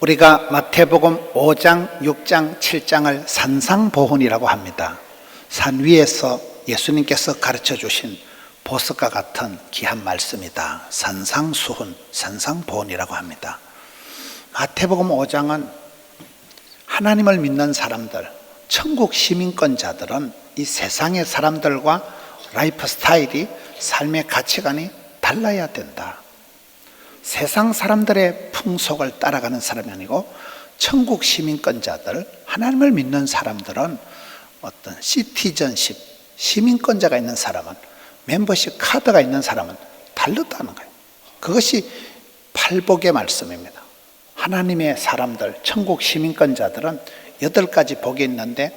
우리가 마태복음 5장, 6장, 7장을 산상보훈이라고 합니다. 산 위에서 예수님께서 가르쳐 주신 보석과 같은 귀한 말씀이다. 산상수훈, 산상보훈이라고 합니다. 마태복음 5장은 하나님을 믿는 사람들, 천국 시민권자들은 이 세상의 사람들과 라이프 스타일이, 삶의 가치관이 달라야 된다. 세상 사람들의 풍속을 따라가는 사람이 아니고 천국 시민권자들, 하나님을 믿는 사람들은 어떤 시티즌십, 시민권자가 있는 사람은, 멤버십 카드가 있는 사람은 다르다는 거예요. 그것이 팔복의 말씀입니다. 하나님의 사람들, 천국 시민권자들은 8가지 복이 있는데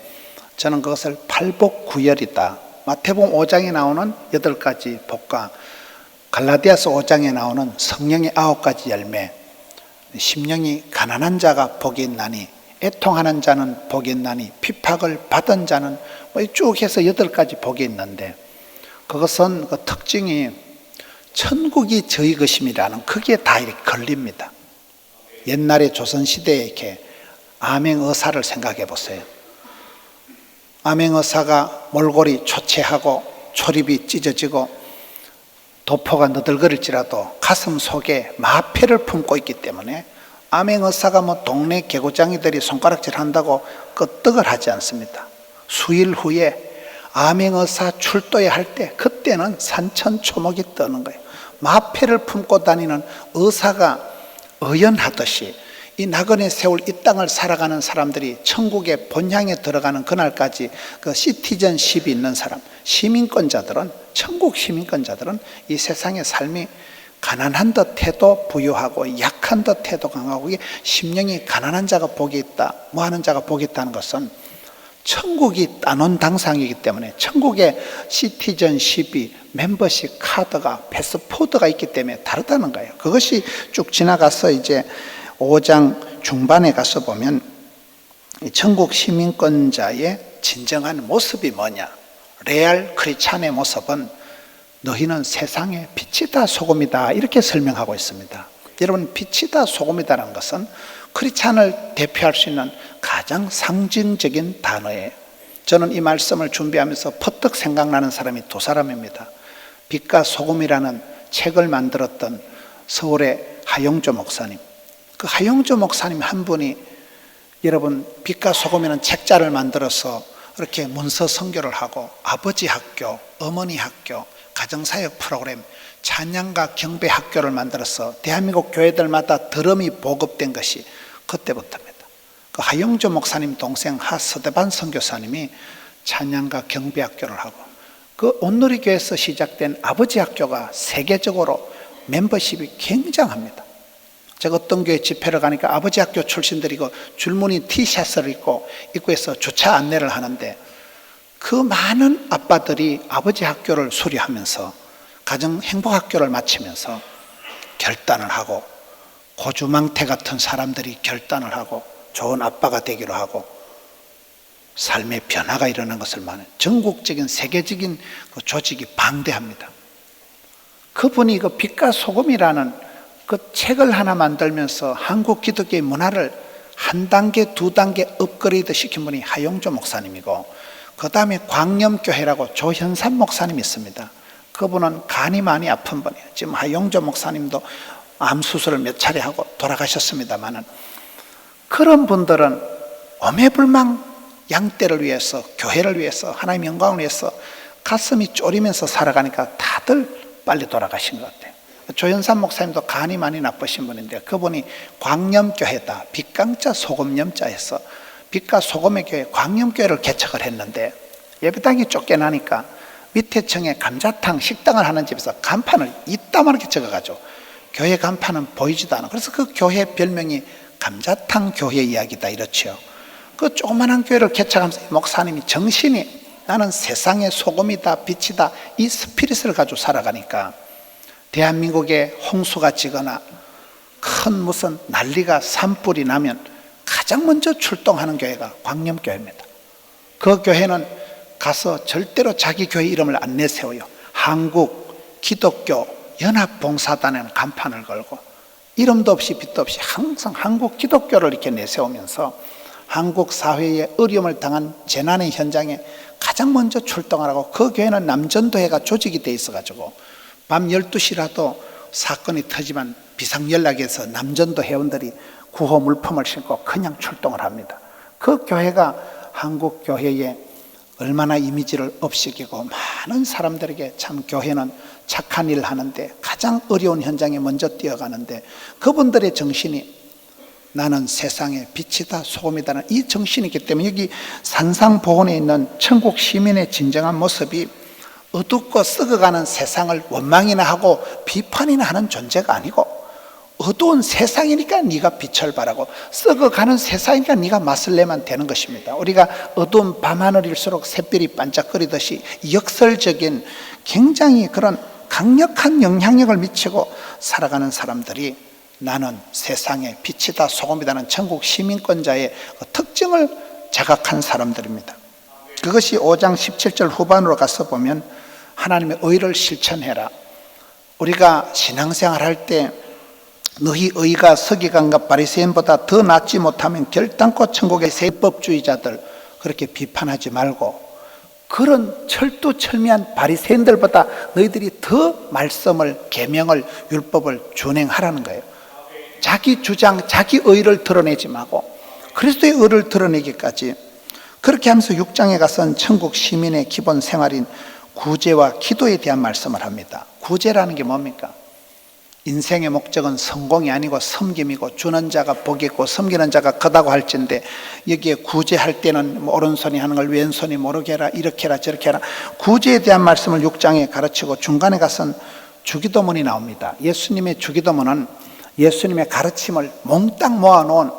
저는 그것을 팔복구열이다. 마태복음 5장에 나오는 8가지 복과 갈라디아서 5장에 나오는 성령의 9가지 열매, 심령이 가난한 자가 복이 있나니, 애통하는 자는 복이 있나니, 핍박을 받은 자는 쭉 해서 8가지 복이 있는데, 그것은 그 특징이 천국이 저희 것임이라는, 그게 다 이렇게 걸립니다. 옛날에 조선시대에 이렇게 암행어사를 생각해 보세요. 암행어사가 몰골이 초췌하고 초립이 찢어지고 도포가 너덜거릴지라도 가슴 속에 마패를 품고 있기 때문에 암행어사가 동네 개구장이들이 손가락질 한다고 끄떡을 하지 않습니다. 수일 후에 암행어사 출도에 할 때, 그때는 산천초목이 뜨는 거예요. 마패를 품고 다니는 의사가 의연하듯이 이 나그네 세월 이 땅을 살아가는 사람들이 천국의 본향에 들어가는 그날까지 그 시티즌십이 있는 사람, 시민권자들은, 천국 시민권자들은 이 세상의 삶이 가난한 듯해도 부유하고 약한 듯해도 강하고, 이게 심령이 가난한 자가 복이 있다, 뭐하는 자가 복이 있다는 것은 천국이 따놓은 당상이기 때문에, 천국의 시티즌십이, 멤버십 카드가, 패스포드가 있기 때문에 다르다는 거예요. 그것이 쭉 지나가서 이제 5장 중반에 가서 보면 천국 시민권자의 진정한 모습이 뭐냐, 레알 크리스찬의 모습은 너희는 세상의 빛이다, 소금이다, 이렇게 설명하고 있습니다. 여러분, 빛이다, 소금이다라는 것은 크리스찬을 대표할 수 있는 가장 상징적인 단어예요. 저는 이 말씀을 준비하면서 퍼뜩 생각나는 사람이 2사람입니다. 빛과 소금이라는 책을 만들었던 서울의 하용조 목사님. 그 하용조 목사님 한 분이, 여러분, 빛과 소금이라는 책자를 만들어서 이렇게 문서 선교를 하고 아버지 학교, 어머니 학교, 가정사역 프로그램, 찬양가 경배 학교를 만들어서 대한민국 교회들마다 드럼이 보급된 것이 그때부터입니다. 그 하용조 목사님 동생 하서대반 선교사님이 찬양가 경배 학교를 하고, 그 온누리교회에서 시작된 아버지 학교가 세계적으로 멤버십이 굉장합니다. 제가 어떤 교회 집회를 가니까 아버지 학교 출신들이 그 줄무늬 티셔츠를 입고 입구에서 주차 안내를 하는데, 그 많은 아빠들이 아버지 학교를 수료하면서 가정 행복학교를 마치면서 결단을 하고, 고주망태 같은 사람들이 결단을 하고 좋은 아빠가 되기로 하고 삶의 변화가 일어난 것을 많은 전국적인 세계적인 그 조직이 방대합니다. 그분이 그 빛과 소금이라는 그 책을 하나 만들면서 한국 기독교의 문화를 한 단계, 2단계 업그레이드 시킨 분이 하용조 목사님이고, 그 다음에 광염교회라고 조현삼 목사님이 있습니다. 그분은 간이 많이 아픈 분이에요. 지금 하용조 목사님도 암수술을 몇 차례 하고 돌아가셨습니다만은, 그런 분들은 오매불망 양떼를 위해서, 교회를 위해서, 하나님의 영광을 위해서 가슴이 쫄이면서 살아가니까 다들 빨리 돌아가신 것 같아요. 조현삼 목사님도 간이 많이 나쁘신 분인데, 그분이 광염교회다, 빛강자 소금염자에서 빛과 소금의 교회 광염교회를 개척을 했는데, 예배당이 쫓겨나니까 밑에 층에 감자탕 식당을 하는 집에서 간판을 이따만하게 적어가지고 교회 간판은 보이지도 않아. 그래서 그 교회 별명이 감자탕 교회 이야기다, 이렇죠. 그 조그만한 교회를 개척하면서 목사님이 정신이, 나는 세상의 소금이다, 빛이다, 이 스피릿을 가지고 살아가니까 대한민국에 홍수가 지거나 큰 무슨 난리가 산불이 나면 가장 먼저 출동하는 교회가 광염교회입니다. 그 교회는 가서 절대로 자기 교회 이름을 안 내세워요. 한국 기독교 연합봉사단에는 간판을 걸고 이름도 없이 빛도 없이 항상 한국 기독교를 이렇게 내세우면서 한국 사회에 어려움을 당한 재난의 현장에 가장 먼저 출동하라고, 그 교회는 남전도회가 조직이 돼 있어가지고 밤 12시라도 사건이 터지면 비상연락에서 남전도 회원들이 구호 물품을 싣고 그냥 출동을 합니다. 그 교회가 한국 교회에 얼마나 이미지를 업시키고 많은 사람들에게 참 교회는 착한 일을 하는데 가장 어려운 현장에 먼저 뛰어가는데, 그분들의 정신이 나는 세상의 빛이다 소금이다는 이 정신이기 때문에 여기 산상보훈에 있는 천국 시민의 진정한 모습이 어둡고 썩어가는 세상을 원망이나 하고 비판이나 하는 존재가 아니고, 어두운 세상이니까 네가 빛을 발하고 썩어가는 세상이니까 네가 맛을 내면 되는 것입니다. 우리가 어두운 밤하늘일수록 샛별이 반짝거리듯이 역설적인 굉장히 그런 강력한 영향력을 미치고 살아가는 사람들이 나는 세상의 빛이다 소금이다는 천국 시민권자의 특징을 자각한 사람들입니다. 그것이 5장 17절 후반으로 가서 보면 하나님의 의를 실천해라. 우리가 신앙생활 할 때 너희 의가 서기관과 바리새인보다 더 낫지 못하면 결단코 천국의 세법주의자들 그렇게 비판하지 말고, 그런 철두철미한 바리새인들보다 너희들이 더 말씀을, 계명을, 율법을 준행하라는 거예요. 자기 주장, 자기 의를 드러내지 말고 그리스도의 의를 드러내기까지. 그렇게 하면서 6장에 가서는 천국 시민의 기본 생활인 구제와 기도에 대한 말씀을 합니다. 구제라는 게 뭡니까? 인생의 목적은 성공이 아니고 섬김이고, 주는 자가 복이 있고 섬기는 자가 거다고 할진데, 여기에 구제할 때는 오른손이 하는 걸 왼손이 모르게 해라, 이렇게 해라 저렇게 해라, 구제에 대한 말씀을 6장에 가르치고 중간에 가서는 주기도문이 나옵니다. 예수님의 주기도문은 예수님의 가르침을 몽땅 모아놓은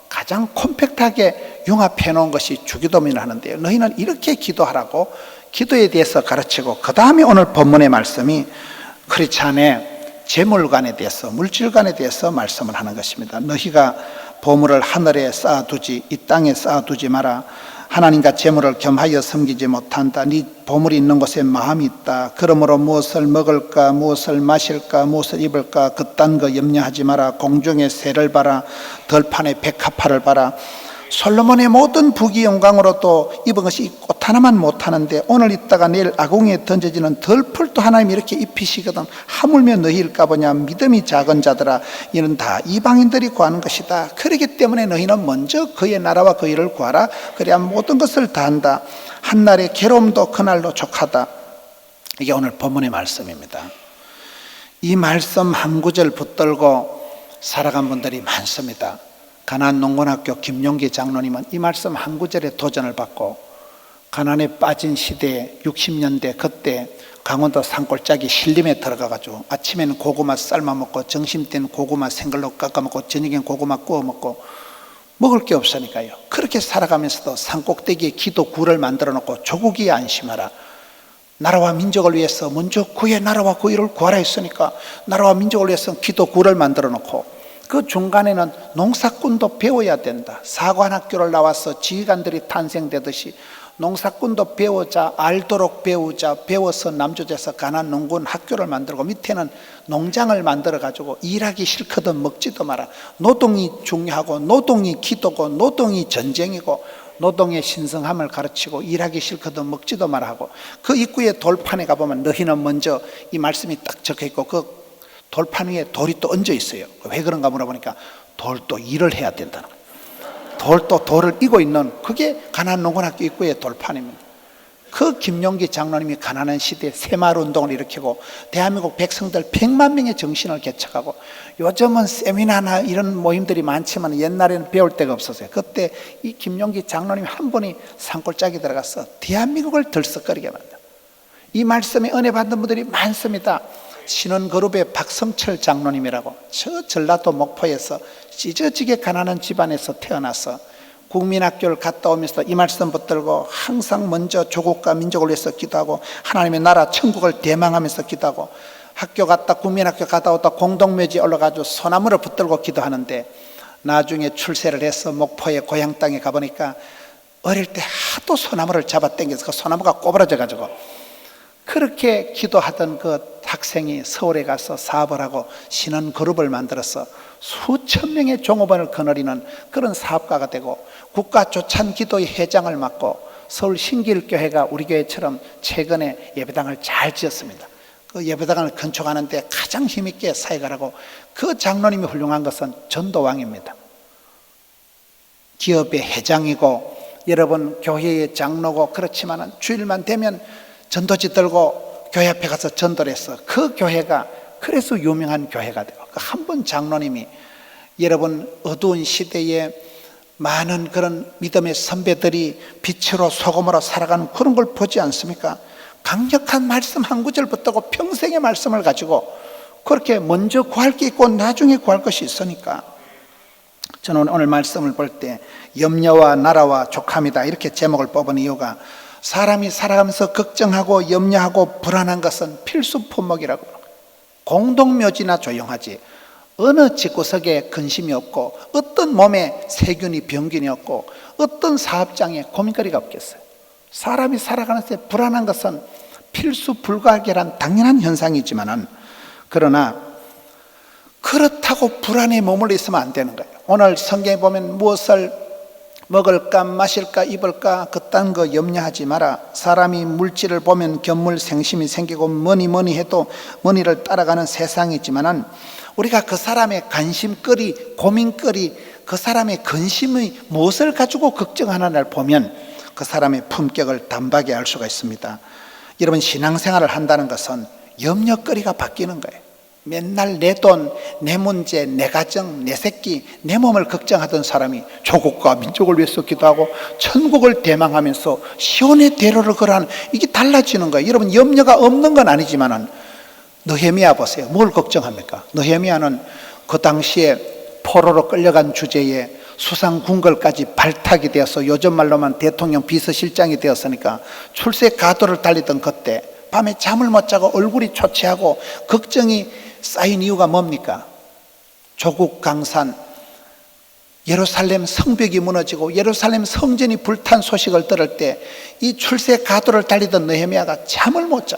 가장 콤팩트하게 융합해 놓은 것이 주기도문을 하는데요, 너희는 이렇게 기도하라고 기도에 대해서 가르치고, 그 다음에 오늘 본문의 말씀이 크리스찬의 재물관에 대해서, 물질관에 대해서 말씀을 하는 것입니다. 너희가 보물을 하늘에 쌓아두지 이 땅에 쌓아두지 마라. 하나님과 재물을 겸하여 섬기지 못한다. 네 보물이 있는 곳에 마음이 있다. 그러므로 무엇을 먹을까, 무엇을 마실까, 무엇을 입을까 그딴 거 염려하지 마라. 공중의 새를 봐라, 들판의 백합화를 봐라. 솔로몬의 모든 부귀 영광으로도 입은 것이 꽃 하나만 못하는데 오늘 있다가 내일 아궁이에 던져지는 덜풀도 하나님이 이렇게 입히시거든. 하물며 너희일까 보냐. 믿음이 작은 자들아, 이는 다 이방인들이 구하는 것이다. 그렇기 때문에 너희는 먼저 그의 나라와 그 일을 구하라. 그래야 모든 것을 다 한다. 한날의 괴로움도 그날로 족하다. 이게 오늘 본문의 말씀입니다. 이 말씀 한 구절 붙들고 살아간 분들이 많습니다. 가나안 농건학교 김용기 장로님은 이 말씀 한 구절에 도전을 받고 가난에 빠진 시대에 60년대 그때 강원도 산골짜기 신림에 들어가가지고 아침에는 고구마 삶아 먹고 점심때는 고구마 생걸로 깎아 먹고 저녁엔 고구마 구워 먹고 먹을 게 없으니까요. 그렇게 살아가면서도 산꼭대기에 기도구를 만들어 놓고 조국이 안심하라. 나라와 민족을 위해서 먼저 그의 나라와 그 일을 구하라 했으니까 나라와 민족을 위해서 기도구를 만들어 놓고, 그 중간에는 농사꾼도 배워야 된다. 사관학교를 나와서 지휘관들이 탄생되듯이 농사꾼도 배우자, 알도록 배우자, 배워서 남조제에서 가난 농군 학교를 만들고 밑에는 농장을 만들어 가지고 일하기 싫거든 먹지도 마라. 노동이 중요하고 노동이 기도고 노동이 전쟁이고 노동의 신성함을 가르치고 일하기 싫거든 먹지도 마라 하고, 그 입구에 돌판에 가보면 너희는 먼저 이 말씀이 딱 적혀있고 그 돌판 위에 돌이 또 얹어 있어요. 왜 그런가 물어보니까 돌도 일을 해야 된다는 거예요. 돌을 이고 있는 그게 가나안 농건학교 입구의 돌판입니다. 그 김용기 장로님이 가난한 시대에 새마을 운동을 일으키고 대한민국 백성들 100만 명의 정신을 개척하고, 요즘은 세미나나 이런 모임들이 많지만 옛날에는 배울 데가 없었어요. 그때 이 김용기 장로님 한 분이 산골짜기 들어가서 대한민국을 들썩거리게 만든다. 이 말씀에 은혜 받는 분들이 많습니다. 신원그룹의 박성철 장로님이라고, 저 전라도 목포에서 찢어지게 가난한 집안에서 태어나서 국민학교를 갔다 오면서 이 말씀 붙들고 항상 먼저 조국과 민족을 위해서 기도하고 하나님의 나라 천국을 대망하면서 기도하고, 학교 갔다 국민학교 갔다 오다 공동묘지에 올라가서 소나무를 붙들고 기도하는데, 나중에 출세를 해서 목포의 고향 땅에 가보니까 어릴 때 하도 소나무를 잡아 당겨서 그 소나무가 꼬부라져 가지고 그렇게 기도하던 그 학생이 서울에 가서 사업을 하고 신혼그룹을 만들어서 수천 명의 종업원을 거느리는 그런 사업가가 되고, 국가 조찬 기도의 회장을 맡고, 서울 신길교회가 우리 교회처럼 최근에 예배당을 잘 지었습니다. 그 예배당을 건축하는데 가장 힘있게 사역을 하고, 그 장로님이 훌륭한 것은 전도왕입니다. 기업의 회장이고 여러분 교회의 장로고, 그렇지만 주일만 되면 전도지 들고 교회 앞에 가서 전도를 해서 그 교회가 그래서 유명한 교회가 되고, 한 분 장로님이 여러분 어두운 시대에 많은 그런 믿음의 선배들이 빛으로 소금으로 살아가는 그런 걸 보지 않습니까? 강력한 말씀 한 구절 붙들고 평생의 말씀을 가지고 그렇게 먼저 구할 게 있고 나중에 구할 것이 있으니까, 저는 오늘 말씀을 볼 때 염려와 나라와 족함이다 이렇게 제목을 뽑은 이유가, 사람이 살아가면서 걱정하고 염려하고 불안한 것은 필수 품목이라고. 공동묘지나 조용하지 어느 집구석에 근심이 없고, 어떤 몸에 세균이 병균이 없고, 어떤 사업장에 고민거리가 없겠어요. 사람이 살아가면서 불안한 것은 필수 불가결한 당연한 현상이지만은, 그러나 그렇다고 불안에 머물러 있으면 안 되는 거예요. 오늘 성경에 보면 무엇을 먹을까 마실까 입을까 그딴 거 염려하지 마라. 사람이 물질을 보면 견물생심이 생기고 뭐니 해도 뭐니를 따라가는 세상이지만은, 우리가 그 사람의 관심거리 고민거리 그 사람의 근심의 무엇을 가지고 걱정하느냐를 보면 그 사람의 품격을 단박에 알 수가 있습니다. 여러분, 신앙생활을 한다는 것은 염려거리가 바뀌는 거예요. 맨날 내 돈, 내 문제, 내 가정, 내 새끼, 내 몸을 걱정하던 사람이 조국과 민족을 위해서 기도하고 천국을 대망하면서 시온의 대로를 걸어가는, 이게 달라지는 거예요. 여러분, 염려가 없는 건 아니지만은, 느헤미야 보세요. 뭘 걱정합니까? 느헤미야는 그 당시에 포로로 끌려간 주제에 수상궁궐까지 발탁이 되어서 요즘 말로만 대통령 비서실장이 되었으니까 출세 가도를 달리던 그때 밤에 잠을 못 자고 얼굴이 초췌하고 걱정이 쌓인 이유가 뭡니까? 조국 강산, 예루살렘 성벽이 무너지고 예루살렘 성전이 불탄 소식을 들을 때 이 출세 가도를 달리던 느헤미야가 잠을 못 자.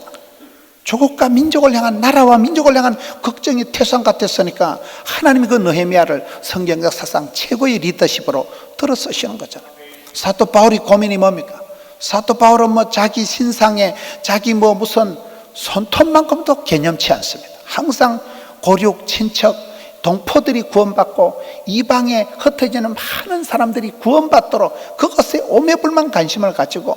조국과 민족을 향한, 나라와 민족을 향한 걱정이 태산 같았으니까 하나님이 그 느헤미야를 성경 역사상 최고의 리더십으로 들어쓰시는 거잖아요. 사도 바울이 고민이 뭡니까? 사도 바울은 자기 신상에 자기 무슨 손톱만큼도 개념치 않습니다. 항상 고륙, 친척, 동포들이 구원받고 이방에 흩어지는 많은 사람들이 구원받도록 그것에 오매불만 관심을 가지고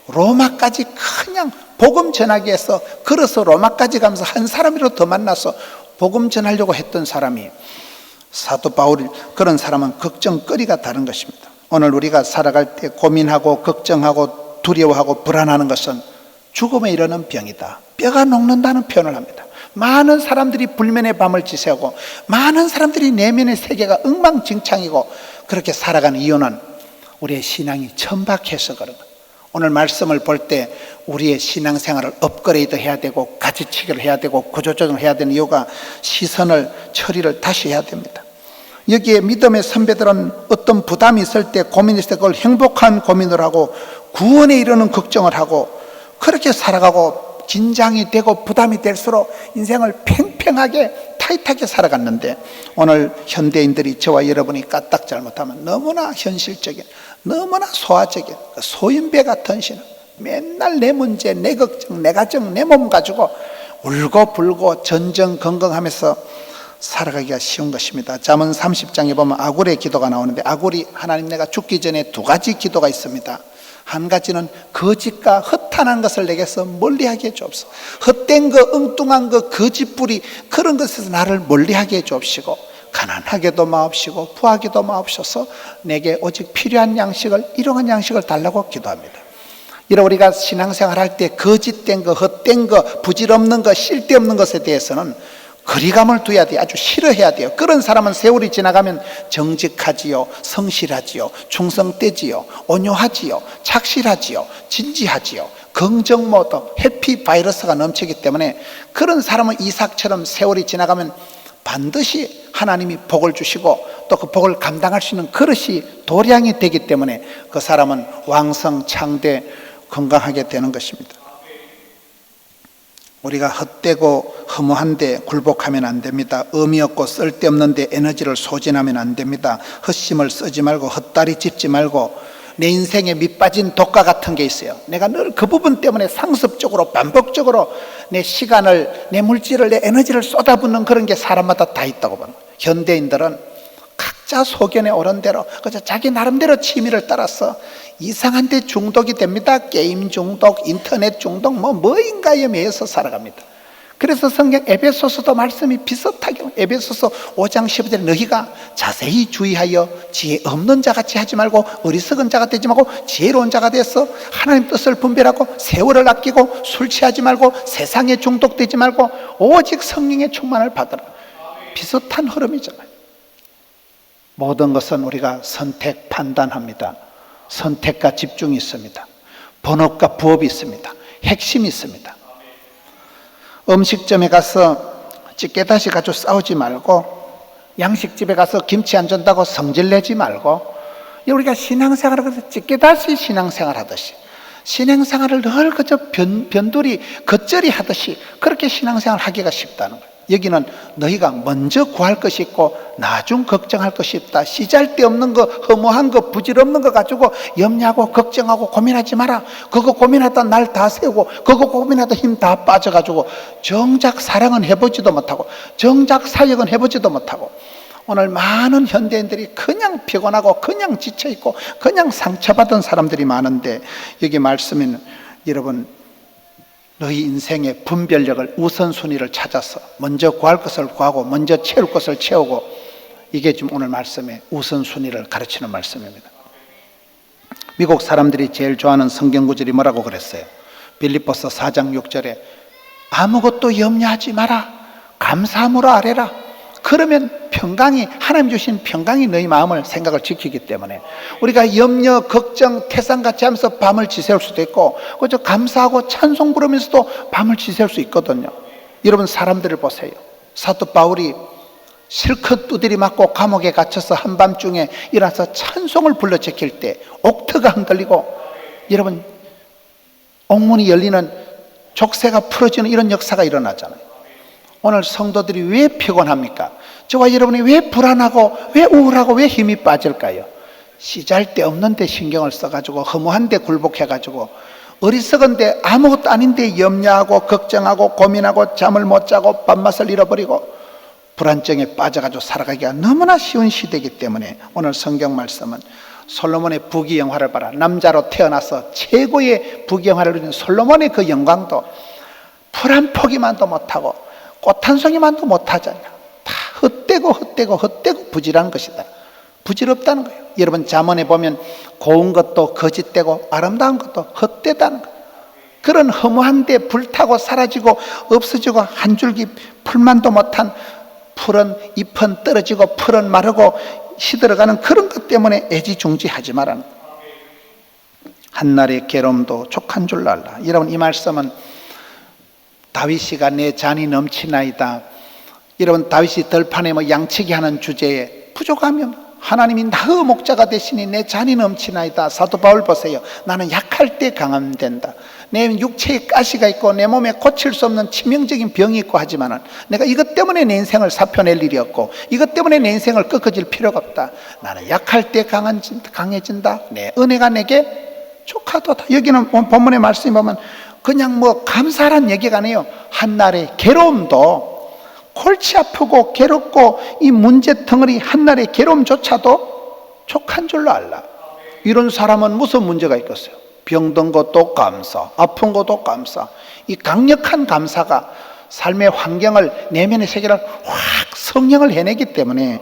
로마까지 그냥 복음 전하기 위해서 걸어서 로마까지 가면서 한 사람이라도 더 만나서 복음 전하려고 했던 사람이 사도 바울. 그런 사람은 걱정거리가 다른 것입니다. 오늘 우리가 살아갈 때 고민하고 걱정하고 두려워하고 불안하는 것은 죽음에 이르는 병이다, 뼈가 녹는다는 표현을 합니다. 많은 사람들이 불면의 밤을 지새우고 많은 사람들이 내면의 세계가 엉망진창이고 그렇게 살아가는 이유는 우리의 신앙이 천박해서 그런 거예요. 오늘 말씀을 볼 때 우리의 신앙생활을 업그레이드 해야 되고 가지치기를 해야 되고 구조조정을 해야 되는 이유가 시선을 처리를 다시 해야 됩니다. 여기에 믿음의 선배들은 어떤 부담이 있을 때 고민이 있을 때 그걸 행복한 고민을 하고 구원에 이르는 걱정을 하고 그렇게 살아가고 긴장이 되고 부담이 될수록 인생을 팽팽하게 타이트하게 살아갔는데, 오늘 현대인들이 저와 여러분이 까딱 잘못하면 너무나 현실적인, 너무나 소화적인 소인배 같은 신앙, 맨날 내 문제, 내 걱정, 내 가정, 내 몸 가지고 울고 불고 전전긍긍하면서 살아가기가 쉬운 것입니다. 잠언 30장에 보면 아굴의 기도가 나오는데, 아굴이 하나님 내가 죽기 전에 두 가지 기도가 있습니다. 한 가지는 거짓과 허탄한 것을 내게서 멀리하게 해 주옵소서. 헛된 거, 엉뚱한 거, 거짓부리 그런 것에서 나를 멀리하게 해 주옵시고, 가난하게도 마옵시고 부하게도 마옵소서. 내게 오직 필요한 양식을, 일용한 양식을 달라고 기도합니다. 이런 우리가 신앙생활 할 때 거짓된 거, 헛된 거, 부질없는 거, 쓸데없는 것에 대해서는 거리감을 둬야 돼요. 아주 싫어해야 돼요. 그런 사람은 세월이 지나가면 정직하지요, 성실하지요, 충성되지요, 온유하지요, 착실하지요, 진지하지요, 긍정 모드, 해피 바이러스가 넘치기 때문에 그런 사람은 이삭처럼 세월이 지나가면 반드시 하나님이 복을 주시고 또 그 복을 감당할 수 있는 그릇이 도량이 되기 때문에 그 사람은 왕성, 창대, 건강하게 되는 것입니다. 우리가 헛되고 허무한데 굴복하면 안 됩니다. 의미 없고 쓸데없는데 에너지를 소진하면 안 됩니다. 헛심을 쓰지 말고 헛다리 짚지 말고 내 인생에 밑빠진 독과 같은 게 있어요. 내가 늘 그 부분 때문에 상습적으로 반복적으로 내 시간을, 내 물질을, 내 에너지를 쏟아붓는 그런 게 사람마다 다 있다고 보는 거예요. 현대인들은 각자 소견에 오른 대로 그저 자기 나름대로 취미를 따라서 이상한 데 중독이 됩니다. 게임 중독, 인터넷 중독, 뭐인가에 매여서 살아갑니다. 그래서 성경 에베소서도 말씀이 비슷하게, 에베소서 5장 15절에 너희가 자세히 주의하여 지혜 없는 자같이 하지 말고 어리석은 자가 되지 말고 지혜로운 자가 되어서 하나님 뜻을 분별하고 세월을 아끼고 술 취하지 말고 세상에 중독되지 말고 오직 성령의 충만을 받으라. 비슷한 흐름이잖아요. 모든 것은 우리가 선택, 판단합니다. 선택과 집중이 있습니다. 본업과 부업이 있습니다. 핵심이 있습니다. 음식점에 가서 찌개다시 가지고 싸우지 말고, 양식집에 가서 김치 안 준다고 성질내지 말고, 우리가 신앙생활을 그래서 찌개다시 신앙생활 하듯이, 신앙생활을 늘 그저 변두리 겉절이 하듯이 그렇게 신앙생활 하기가 쉽다는 거예요. 여기는 너희가 먼저 구할 것이 있고 나중 걱정할 것이 있다. 시잘데없는 거, 허무한 거, 부질없는 거 가지고 염려하고 걱정하고 고민하지 마라. 그거 고민하다 날 다 세우고 그거 고민하다 힘 다 빠져가지고 정작 사랑은 해보지도 못하고 정작 사역은 해보지도 못하고, 오늘 많은 현대인들이 그냥 피곤하고 그냥 지쳐있고 그냥 상처받은 사람들이 많은데, 여기 말씀에는 여러분 너희 인생의 분별력을, 우선순위를 찾아서 먼저 구할 것을 구하고 먼저 채울 것을 채우고, 이게 지금 오늘 말씀의 우선순위를 가르치는 말씀입니다. 미국 사람들이 제일 좋아하는 성경 구절이 뭐라고 그랬어요? 빌립보서 4장 6절에 아무것도 염려하지 마라, 감사함으로 아뢰라. 그러면 평강이, 하나님 주신 평강이 너희 마음을, 생각을 지키기 때문에 우리가 염려, 걱정, 태산같이 하면서 밤을 지새울 수도 있고, 그저 감사하고 찬송 부르면서도 밤을 지새울 수 있거든요. 여러분 사람들을 보세요. 사도 바울이 실컷 두드리 맞고 감옥에 갇혀서 한밤중에 일어나서 찬송을 불러 제낄 때 옥터가 흔들리고, 여러분 옥문이 열리는, 족쇄가 풀어지는 이런 역사가 일어나잖아요. 오늘 성도들이 왜 피곤합니까? 저와 여러분이 왜 불안하고 왜 우울하고 왜 힘이 빠질까요? 시잘데없는 데 신경을 써가지고 허무한 데 굴복해가지고 어리석은 데 아무것도 아닌데 염려하고 걱정하고 고민하고 잠을 못 자고 밥맛을 잃어버리고 불안증에 빠져가지고 살아가기가 너무나 쉬운 시대이기 때문에, 오늘 성경 말씀은 솔로몬의 부귀영화를 봐라. 남자로 태어나서 최고의 부귀영화를 누린 솔로몬의 그 영광도 풀 한 포기만도 못하고 꽃 한 송이만도 못하잖아. 다 헛되고 부질한 것이다. 부질없다는 거예요. 여러분 잠언에 보면 고운 것도 거짓되고 아름다운 것도 헛되다는 거예요. 그런 허무한데 불타고 사라지고 없어지고 한 줄기 풀만도 못한 풀은, 잎은 떨어지고 풀은 마르고 시들어가는 그런 것 때문에 애지중지하지 말라는 거예요. 한날의 괴로움도 족한 줄 알라. 여러분 이 말씀은 다윗이가 내 잔이 넘치나이다. 여러분 다윗이 들판에 양치기 하는 주제에 부족함이 없는, 하나님이 나의 목자가 되시니 내 잔이 넘치나이다. 사도 바울 보세요. 나는 약할 때 강하면 된다. 내 육체에 가시가 있고 내 몸에 고칠 수 없는 치명적인 병이 있고 하지만은 내가 이것 때문에 내 인생을 사표낼 일이 없고 이것 때문에 내 인생을 꺾어질 필요가 없다. 나는 약할 때 강해진다. 내 은혜가 내게 족하도다. 여기는 본문의 말씀이 보면 그냥 감사란 얘기가 아니에요. 한날의 괴로움도, 골치 아프고 괴롭고 이 문제 덩어리 한날의 괴로움조차도 족한 줄로 알라. 이런 사람은 무슨 문제가 있겠어요? 병든 것도 감사, 아픈 것도 감사. 이 강력한 감사가 삶의 환경을, 내면의 세계를 확 성령을 해내기 때문에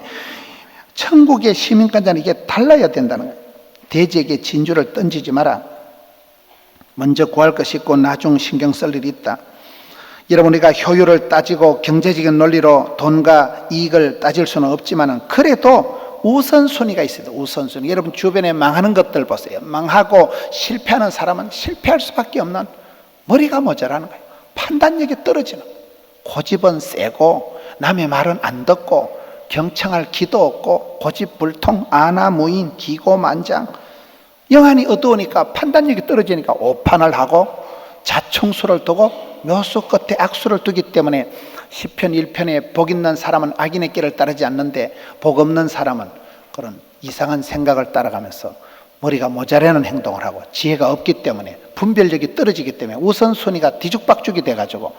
천국의 시민까지는 이게 달라야 된다는 거예요. 돼지에게 진주를 던지지 마라. 먼저 구할 것이 있고 나중 신경 쓸 일이 있다. 여러분 우리가 효율을 따지고 경제적인 논리로 돈과 이익을 따질 수는 없지만 그래도 우선순위가 있어요. 우선순위. 여러분 주변에 망하는 것들 보세요. 망하고 실패하는 사람은 실패할 수밖에 없는, 머리가 모자라는 거예요. 판단력이 떨어지는 거예요. 고집은 세고 남의 말은 안 듣고 경청할 기도 없고 고집불통, 아나무인, 기고만장. 영안이 어두우니까 판단력이 떨어지니까 오판을 하고 자충수를 두고 묘수 끝에 악수를 두기 때문에 시편 1편에 복 있는 사람은 악인의 길을 따르지 않는데 복 없는 사람은 그런 이상한 생각을 따라가면서 머리가 모자라는 행동을 하고 지혜가 없기 때문에 분별력이 떨어지기 때문에 우선순위가 뒤죽박죽이 돼가지고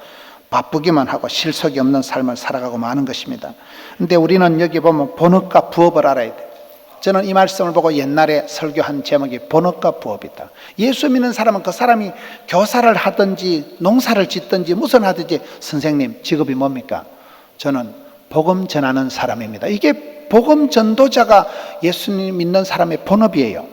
바쁘기만 하고 실속이 없는 삶을 살아가고 마는 것입니다. 근데 우리는 여기 보면 본업과 부업을 알아야 돼요. 저는 이 말씀을 보고 옛날에 설교한 제목이 본업과 부업이다. 예수 믿는 사람은 그 사람이 교사를 하든지 농사를 짓든지 무슨 하든지 선생님 직업이 뭡니까? 저는 복음 전하는 사람입니다. 이게 복음 전도자가 예수님 믿는 사람의 본업이에요.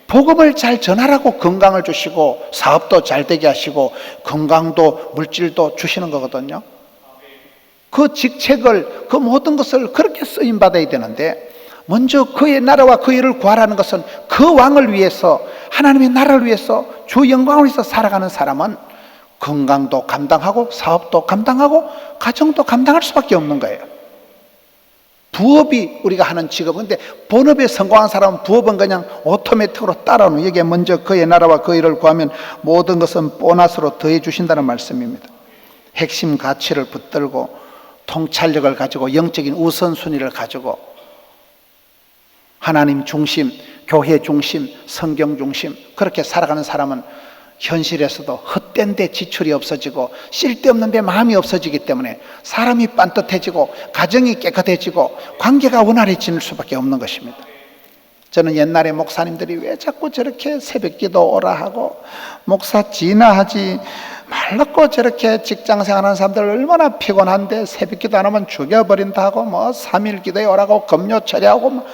복음을 잘 전하라고 건강을 주시고 사업도 잘 되게 하시고 건강도 물질도 주시는 거거든요. 그 직책을 그 모든 것을 그렇게 쓰임 받아야 되는데 먼저 그의 나라와 그 일을 구하라는 것은 그 왕을 위해서 하나님의 나라를 위해서 주 영광을 위해서 살아가는 사람은 건강도 감당하고 사업도 감당하고 가정도 감당할 수밖에 없는 거예요. 부업이 우리가 하는 직업은 근데 본업에 성공한 사람은 부업은 그냥 오토매틱으로 따라오는 여기에 먼저 그의 나라와 그 일을 구하면 모든 것은 보너스로 더해 주신다는 말씀입니다. 핵심 가치를 붙들고 통찰력을 가지고 영적인 우선순위를 가지고 하나님 중심, 교회 중심, 성경 중심 그렇게 살아가는 사람은 현실에서도 헛된 데 지출이 없어지고 쓸데없는 데 마음이 없어지기 때문에 사람이 빤듯해지고 가정이 깨끗해지고 관계가 원활해질 수밖에 없는 것입니다. 저는 옛날에 목사님들이 왜 자꾸 저렇게 새벽기도 오라 하고 목사 진화하지 말라고 저렇게 직장생활하는 사람들 얼마나 피곤한데 새벽기도 안 하면 죽여버린다 하고 뭐 3일 기도에 오라고 금요 처리하고 뭐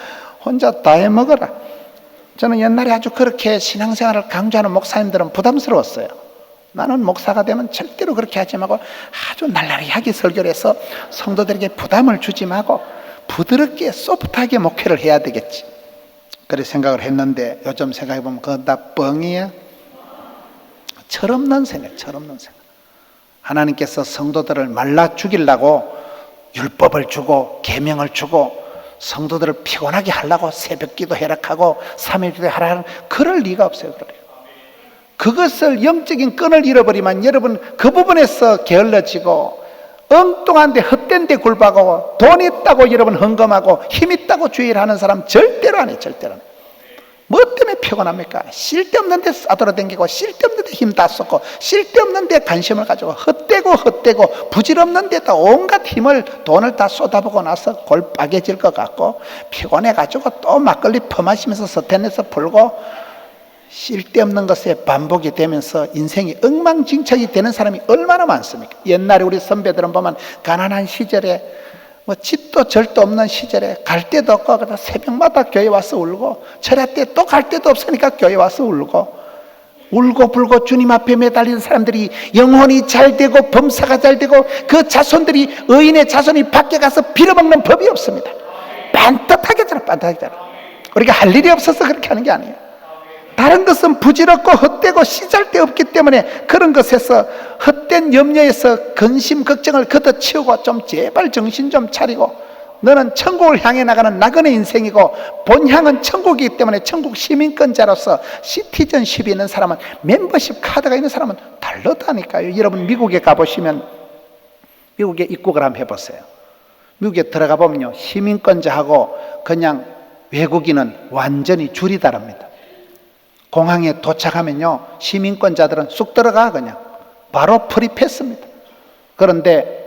혼자 다 해먹어라. 저는 옛날에 아주 그렇게 신앙생활을 강조하는 목사님들은 부담스러웠어요. 나는 목사가 되면 절대로 그렇게 하지 말고 아주 날라리하게 설교를 해서 성도들에게 부담을 주지 말고 부드럽게 소프트하게 목회를 해야 되겠지. 그렇게 생각을 했는데 요즘 생각해보면 그건 다 뻥이야. 철없는 생각. 하나님께서 성도들을 말라 죽이려고 율법을 주고 계명을 주고 성도들을 피곤하게 하려고 새벽기도 해락하고 3일기도 하라는 그럴 리가 없어요. 그것을 영적인 끈을 잃어버리면 여러분 그 부분에서 게을러지고 엉뚱한데 헛된데 굴박하고 돈 있다고 여러분 헌금하고 힘 있다고 주의를 하는 사람 절대로 안 해요. 절대로 안 해요. 뭐 때문에 피곤합니까? 쓸데없는 데 싸돌아다니고 쓸데없는 데 힘 다 쏟고 쓸데없는 데 관심을 가지고 헛되고 부질없는 데다 온갖 힘을 돈을 다 쏟아보고 나서 골 빠개질 것 같고 피곤해가지고 또 막걸리 퍼마시면서 스탠에서 풀고 쓸데없는 것에 반복이 되면서 인생이 엉망진창이 되는 사람이 얼마나 많습니까? 옛날에 우리 선배들은 보면 가난한 시절에 뭐 집도 절도 없는 시절에 갈 데도 없고 그러다 새벽마다 교회 와서 울고 철야 때 또 갈 데도 없으니까 교회 와서 울고 불고 주님 앞에 매달리는 사람들이 영혼이 잘 되고 범사가 잘 되고 그 자손들이 의인의 자손이 밖에 가서 빌어먹는 법이 없습니다. 반듯하게 잖아. 우리가 할 일이 없어서 그렇게 하는 게 아니에요. 다른 것은 부질없고 헛되고 시잘데없기 때문에 그런 것에서 헛된 염려에서 근심 걱정을 걷어치우고 좀 제발 정신 좀 차리고 너는 천국을 향해 나가는 나그네 인생이고 본향은 천국이기 때문에 천국 시민권자로서 시티즌십이 있는 사람은 멤버십 카드가 있는 사람은 다르다니까요. 여러분 미국에 가보시면 미국에 입국을 한번 해보세요. 미국에 들어가 보면요 시민권자하고 그냥 외국인은 완전히 줄이 다릅니다. 공항에 도착하면요 시민권자들은 쑥 들어가 그냥 바로 프리패스입니다. 그런데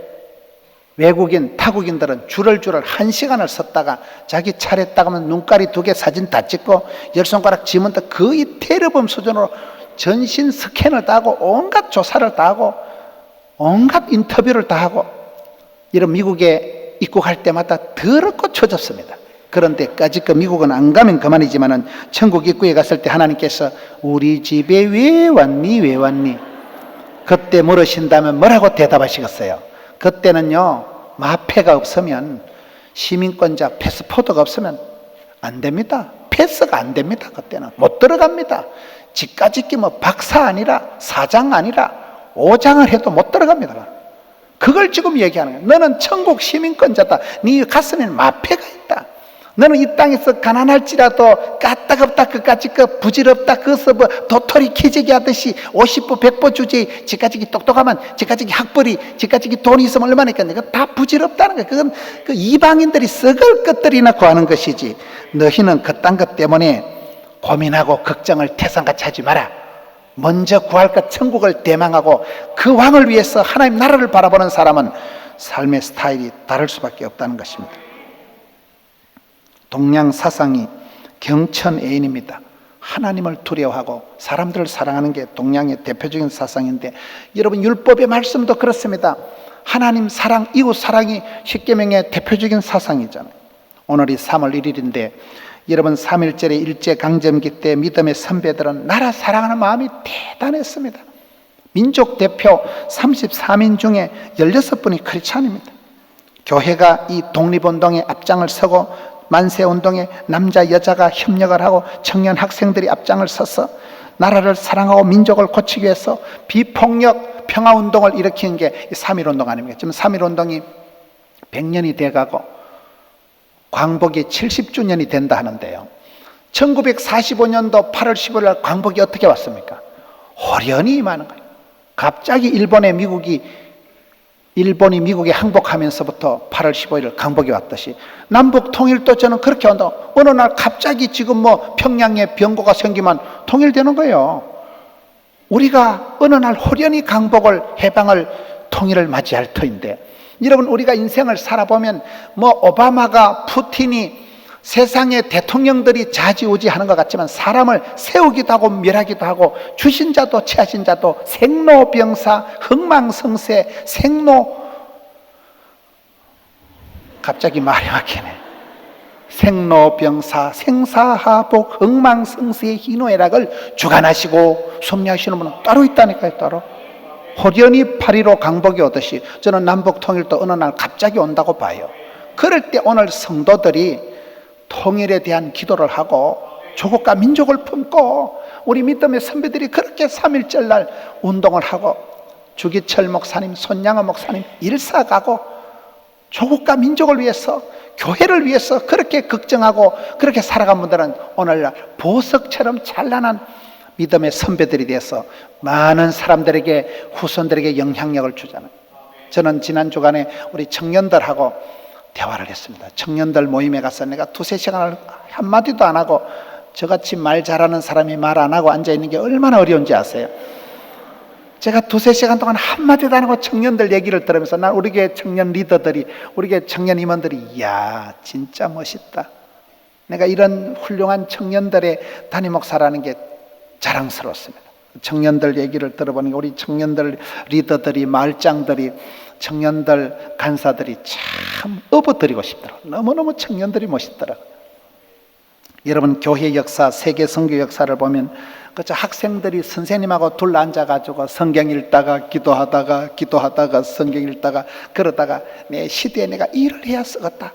외국인 타국인들은 줄을 1시간을 섰다가 자기 차례 딱 하면 눈가리 2개 사진 다 찍고 10손가락 지면 거의 테러범 수준으로 전신 스캔을 다 하고 온갖 조사를 다 하고 온갖 인터뷰를 다 하고 이런 미국에 입국할 때마다 더럽고 처졌습니다. 그런데까지 그 미국은 안 가면 그만이지만은 천국 입구에 갔을 때 하나님께서 우리 집에 왜 왔니? 그때 물으신다면 뭐라고 대답하시겠어요? 그때는요 마패가 없으면 시민권자 패스포드가 없으면 안 됩니다. 패스가 안 됩니다. 그때는 못 들어갑니다. 집까짓기 뭐 박사 아니라 사장 아니라 5장을 해도 못 들어갑니다. 그걸 지금 얘기하는 거예요. 너는 천국 시민권자다. 네 가슴에 마패가 있다. 너는 이 땅에서 가난할지라도 까딱없다 그까짓 거 부질없다 그서 뭐 도토리 키재기 하듯이 50부 100부 주지 지까지기 똑똑하면 지까지기 학벌이 지까지기 돈이 있으면 얼마나 있겠냐. 그건 다 부질없다는 거야. 그건 그 이방인들이 썩을 것들이나 구하는 것이지 너희는 그딴 것 때문에 고민하고 걱정을 태산같이 하지 마라. 먼저 구할 것 천국을 대망하고 그 왕을 위해서 하나님 나라를 바라보는 사람은 삶의 스타일이 다를 수밖에 없다는 것입니다. 동양 사상이 경천애인입니다. 하나님을 두려워하고 사람들을 사랑하는 게 동양의 대표적인 사상인데, 여러분 율법의 말씀도 그렇습니다. 하나님 사랑, 이웃 사랑이 십계명의 대표적인 사상이잖아요. 오늘이 3월 1일인데 여러분 3.1절의 일제강점기 때 믿음의 선배들은 나라 사랑하는 마음이 대단했습니다. 민족 대표 33인 중에 16분이 크리스찬입니다. 교회가 이 독립운동에 앞장을 서고 만세운동에 남자 여자가 협력을 하고 청년 학생들이 앞장을 서서 나라를 사랑하고 민족을 고치기 위해서 비폭력 평화운동을 일으킨 게 3.1운동 아닙니까? 지금 3.1운동이 100년이 돼가고 광복이 70주년이 된다 하는데요, 1945년도 8월 15일 날 광복이 어떻게 왔습니까? 호련히 임하는 거예요. 갑자기 일본이 미국에 항복하면서부터 8월 15일 광복이 왔듯이 남북 통일도 저는 그렇게 온다. 어느 날 갑자기 지금 뭐 평양에 병고가 생기면 통일되는 거예요. 우리가 어느 날 호련히 강복을, 해방을, 통일을 맞이할 터인데, 여러분 우리가 인생을 살아보면 뭐 오바마가, 푸틴이, 세상의 대통령들이 좌지우지하는 것 같지만 사람을 세우기도 하고 멸하기도 하고 주신 자도 취하신 자도 생로병사, 흥망성쇠, 갑자기 말이 막히네. 생로병사, 생사하복, 흥망성쇠의 희노애락을 주관하시고 섭리하시는 분은 따로 있다니까요. 따로 호련히 8.15 강복이 오듯이 저는 남북 통일도 어느 날 갑자기 온다고 봐요. 그럴 때 오늘 성도들이 통일에 대한 기도를 하고 조국과 민족을 품고, 우리 믿음의 선배들이 그렇게 3.1절 날 운동을 하고 주기철 목사님, 손양호 목사님 일사가고 조국과 민족을 위해서, 교회를 위해서 그렇게 걱정하고 그렇게 살아간 분들은 오늘날 보석처럼 찬란한 믿음의 선배들이 돼서 많은 사람들에게, 후손들에게 영향력을 주잖아요. 저는 지난 주간에 우리 청년들하고 대화를 했습니다. 청년들 모임에 가서 내가 2-3시간을 한마디도 안 하고, 저같이 말 잘하는 사람이 말 안 하고 앉아있는 게 얼마나 어려운지 아세요? 제가 2-3시간 동안 한마디도 안 하고 청년들 얘기를 들으면서 난 우리 교회 청년 리더들이, 우리 교회 청년 임원들이 이야 진짜 멋있다, 내가 이런 훌륭한 청년들의 담임 목사라는 게 자랑스러웠습니다. 청년들 얘기를 들어보니까 우리 청년들 리더들이, 마을장들이, 청년들 간사들이 참 업어드리고 싶더라고요. 너무너무 청년들이 멋있더라고요. 여러분 교회 역사, 세계 선교 역사를 보면 그저 학생들이 선생님하고 둘러 앉아가지고 성경 읽다가 기도하다가 성경 읽다가 그러다가 내 시대에 내가 일을 해야 쓰겠다,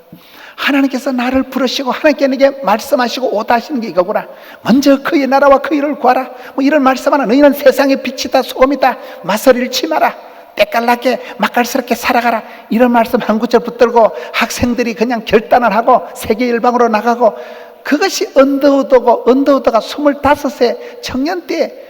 하나님께서 나를 부르시고 하나님께 내게 말씀하시고 오다 하시는 게 이거구나, 먼저 그의 나라와 그 일을 구하라, 뭐 이런 말씀하나, 너희는 세상의 빛이다, 소금이다, 맛을 잃지 마라, 때깔나게 맛깔스럽게 살아가라, 이런 말씀 한 구절 붙들고 학생들이 그냥 결단을 하고 세계 일방으로 나가고, 그것이 언더우드가 25세 청년 때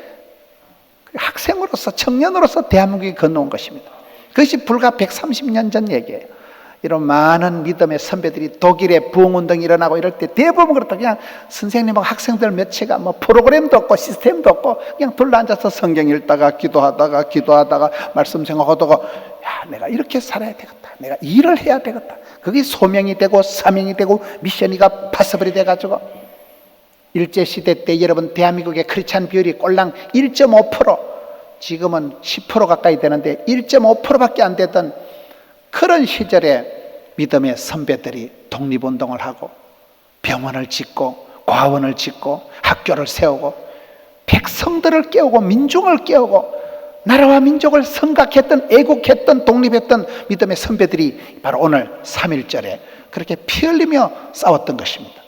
학생으로서, 청년으로서 대한민국이 건너온 것입니다. 그것이 불과 130년 전 얘기예요. 이런 많은 믿음의 선배들이 독일에 부흥운동이 일어나고 이럴 때 대부분 그렇다. 그냥 선생님하고 학생들 몇치가 뭐 프로그램도 없고 시스템도 없고 그냥 둘러앉아서 성경 읽다가 기도하다가 말씀 생각하다가 야, 내가 이렇게 살아야 되겠다, 내가 일을 해야 되겠다, 그게 소명이 되고 사명이 되고 미션이가 파서블이 돼가지고, 일제시대 때 여러분 대한민국의 크리스찬 비율이 꼴랑 1.5%, 지금은 10% 가까이 되는데 1.5%밖에 안 되던 그런 시절에 믿음의 선배들이 독립운동을 하고 병원을 짓고 과원을 짓고 학교를 세우고 백성들을 깨우고 민중을 깨우고 나라와 민족을 생각했던, 애국했던, 독립했던 믿음의 선배들이 바로 오늘 3.1절에 그렇게 피 흘리며 싸웠던 것입니다.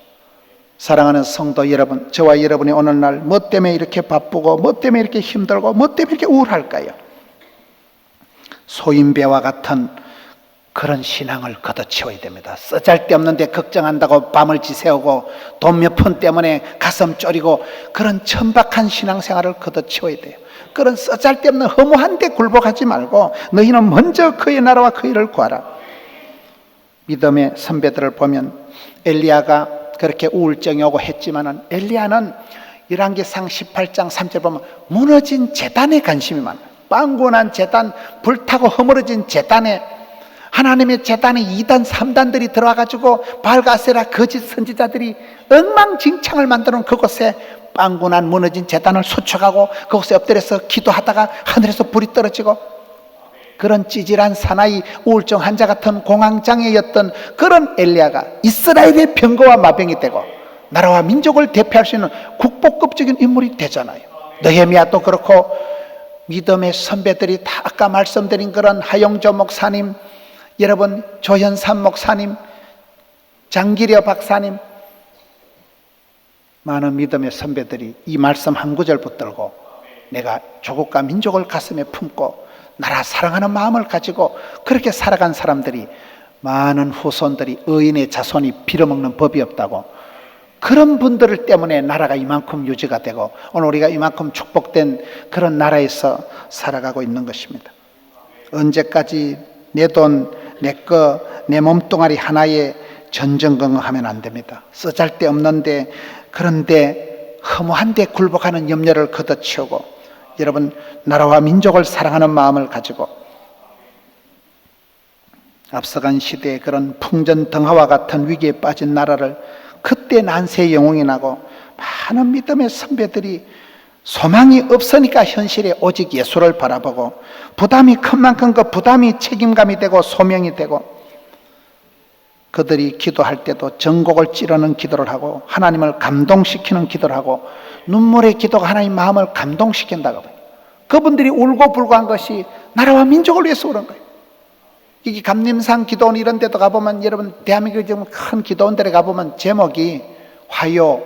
사랑하는 성도 여러분, 저와 여러분이 오늘날 뭐 때문에 이렇게 바쁘고 뭐 때문에 이렇게 힘들고 뭐 때문에 이렇게 우울할까요? 소인배와 같은 그런 신앙을 걷어치워야 됩니다. 쓰잘데없는데 걱정한다고 밤을 지새우고 돈 몇 푼 때문에 가슴 졸이고 그런 천박한 신앙생활을 걷어치워야 돼요. 그런 쓰잘데없는 허무한 데 굴복하지 말고 너희는 먼저 그의 나라와 그 일을 구하라. 믿음의 선배들을 보면 엘리야가 그렇게 우울증이 오고 했지만은 엘리야는 열왕기상 18장 3절 보면 무너진 제단에 관심이 많아요. 빵군한 제단, 불타고 허물어진 제단에 하나님의 제단에 2단, 3단들이 들어와가지고 바알가세라 거짓 선지자들이 엉망진창을 만드는 그곳에 빵군한 무너진 제단을 수축하고 그곳에 엎드려서 기도하다가 하늘에서 불이 떨어지고 그런 찌질한 사나이 우울증 환자 같은 공황장애였던 그런 엘리야가 이스라엘의 병거와 마병이 되고 나라와 민족을 대표할 수 있는 국보급적인 인물이 되잖아요. 느헤미야도 그렇고 믿음의 선배들이 다 아까 말씀드린 그런 하용조 목사님, 여러분 조현삼 목사님, 장기려 박사님, 많은 믿음의 선배들이 이 말씀 한 구절 붙들고 내가 조국과 민족을 가슴에 품고 나라 사랑하는 마음을 가지고 그렇게 살아간 사람들이 많은 후손들이 의인의 자손이 빌어먹는 법이 없다고 그런 분들 때문에 나라가 이만큼 유지가 되고 오늘 우리가 이만큼 축복된 그런 나라에서 살아가고 있는 것입니다. 언제까지 내 돈, 내 거, 내 몸뚱아리 하나에 전전긍긍하면 안 됩니다. 쓰잘데없는데 그런데 허무한데 굴복하는 염려를 걷어치우고 여러분 나라와 민족을 사랑하는 마음을 가지고 앞서간 시대의 그런 풍전등화와 같은 위기에 빠진 나라를 그때 난세의 영웅이 나고 많은 믿음의 선배들이 소망이 없으니까 현실에 오직 예수를 바라보고 부담이 큰 만큼 그 부담이 책임감이 되고 소명이 되고 그들이 기도할 때도 전곡을 찌르는 기도를 하고 하나님을 감동시키는 기도를 하고 눈물의 기도가 하나님 마음을 감동시킨다고 봐요. 그분들이 울고 불고한 것이 나라와 민족을 위해서 그런 거예요. 이게 감림산 기도원 이런 데도 가보면 여러분 대한민국에 지금 큰 기도원들에 가보면 제목이 화요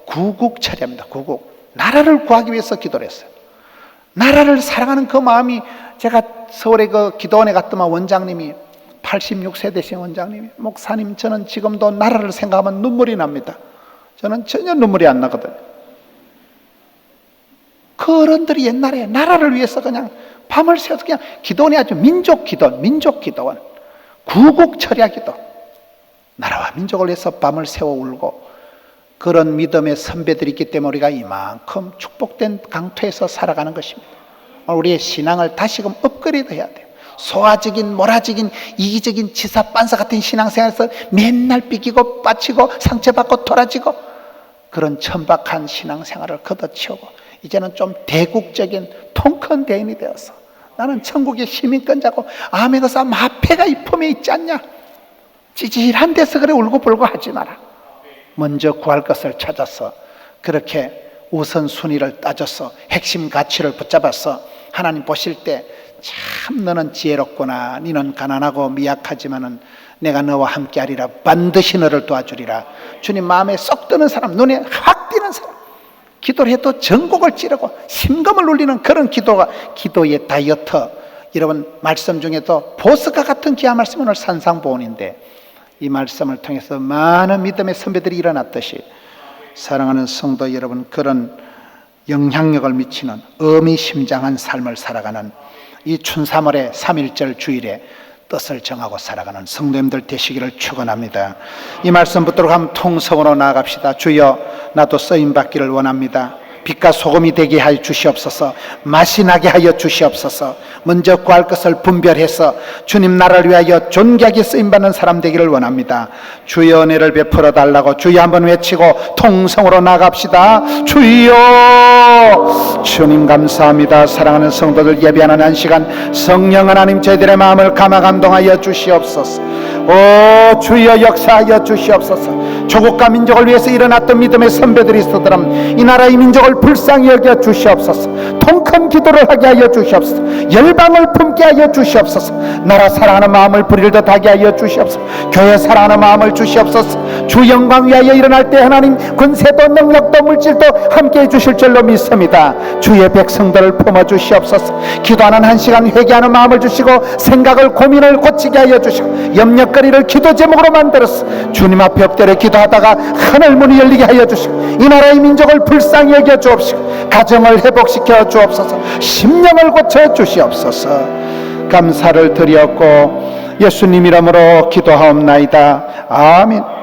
구국철야입니다. 구국. 나라를 구하기 위해서 기도를 했어요. 나라를 사랑하는 그 마음이 제가 서울에 그 기도원에 갔더만 원장님이 86세 되신 원장님이 목사님 저는 지금도 나라를 생각하면 눈물이 납니다. 저는 전혀 눈물이 안 나거든요. 그 어른들이 옛날에 나라를 위해서 그냥 밤을 새워서 그냥 기도원이 아주 민족 기도원 구국철야 기도 나라와 민족을 위해서 밤을 새워 울고 그런 믿음의 선배들이 있기 때문에 우리가 이만큼 축복된 강토에서 살아가는 것입니다. 우리의 신앙을 다시금 업그레이드 해야 돼요. 소화적인 모라적인 이기적인 지사 빤사 같은 신앙생활에서 맨날 삐기고 빠치고 상처받고 돌아지고 그런 천박한 신앙생활을 걷어치우고 이제는 좀 대국적인 통큰 대인이 되어서 나는 천국의 시민권자고 아메거사 마패가 이 품에 있지 않냐. 찌질한 데서 그래 울고불고 하지 마라. 먼저 구할 것을 찾아서 그렇게 우선순위를 따져서 핵심 가치를 붙잡아서 하나님 보실 때 참 너는 지혜롭구나. 너는 가난하고 미약하지만은 내가 너와 함께하리라. 반드시 너를 도와주리라. 주님 마음에 쏙 드는 사람, 눈에 확 띄는 사람, 기도를 해도 전곡을 찌르고 심금을 울리는 그런 기도가 기도의 다이어트. 여러분 말씀 중에도 보석과 같은 귀한 말씀 오늘 산상보훈인데 이 말씀을 통해서 많은 믿음의 선배들이 일어났듯이 사랑하는 성도 여러분 그런 영향력을 미치는 의미심장한 삶을 살아가는 이 춘삼월의 3.1절 주일에 뜻을 정하고 살아가는 성도님들 되시기를 축원합니다. 이 말씀 붙들고 한번 통성으로 나아갑시다. 주여 나도 쓰임받기를 원합니다. 빛과 소금이 되게 하여 주시옵소서. 맛이 나게 하여 주시옵소서. 먼저 구할 것을 분별해서 주님 나라를 위하여 존귀하게 쓰임받는 사람 되기를 원합니다. 주의 은혜를 베풀어 달라고 주여 한번 외치고 통성으로 나갑시다. 주여. 주님 감사합니다. 사랑하는 성도들 예배하는 한 시간 성령 하나님 저희들의 마음을 감화 감동하여 주시옵소서. 오 주여 역사하여 주시옵소서. 조국과 민족을 위해서 일어났던 믿음의 선배들이 있었더라면 이 나라의 민족을 불쌍히 여겨 주시옵소서. 통큰 기도를 하게 하여 주시옵소서. 열방을 품게 하여 주시옵소서. 나라 사랑하는 마음을 불일 듯하게 하여 주시옵소서. 교회 사랑하는 마음을 주시옵소서. 주 영광 위하여 일어날 때 하나님 권세도 능력도 물질도 함께해 주실 줄로 믿습니다. 주의 백성들을 품어 주시옵소서. 기도하는 한 시간 회개하는 마음을 주시고 생각을 고민을 고치게 하여 주시고 염려거리를 기도 제목으로 만들어서 주님 앞에 엎드려 기도하다가 하늘 문이 열리게 하여 주시고 이 나라의 민족을 불쌍히 여겨 주옵시고 가정을 회복시켜 주옵소서. 심령을 고쳐 주시옵소서. 감사를 드렸고 예수님 이름으로 기도하옵나이다. 아멘.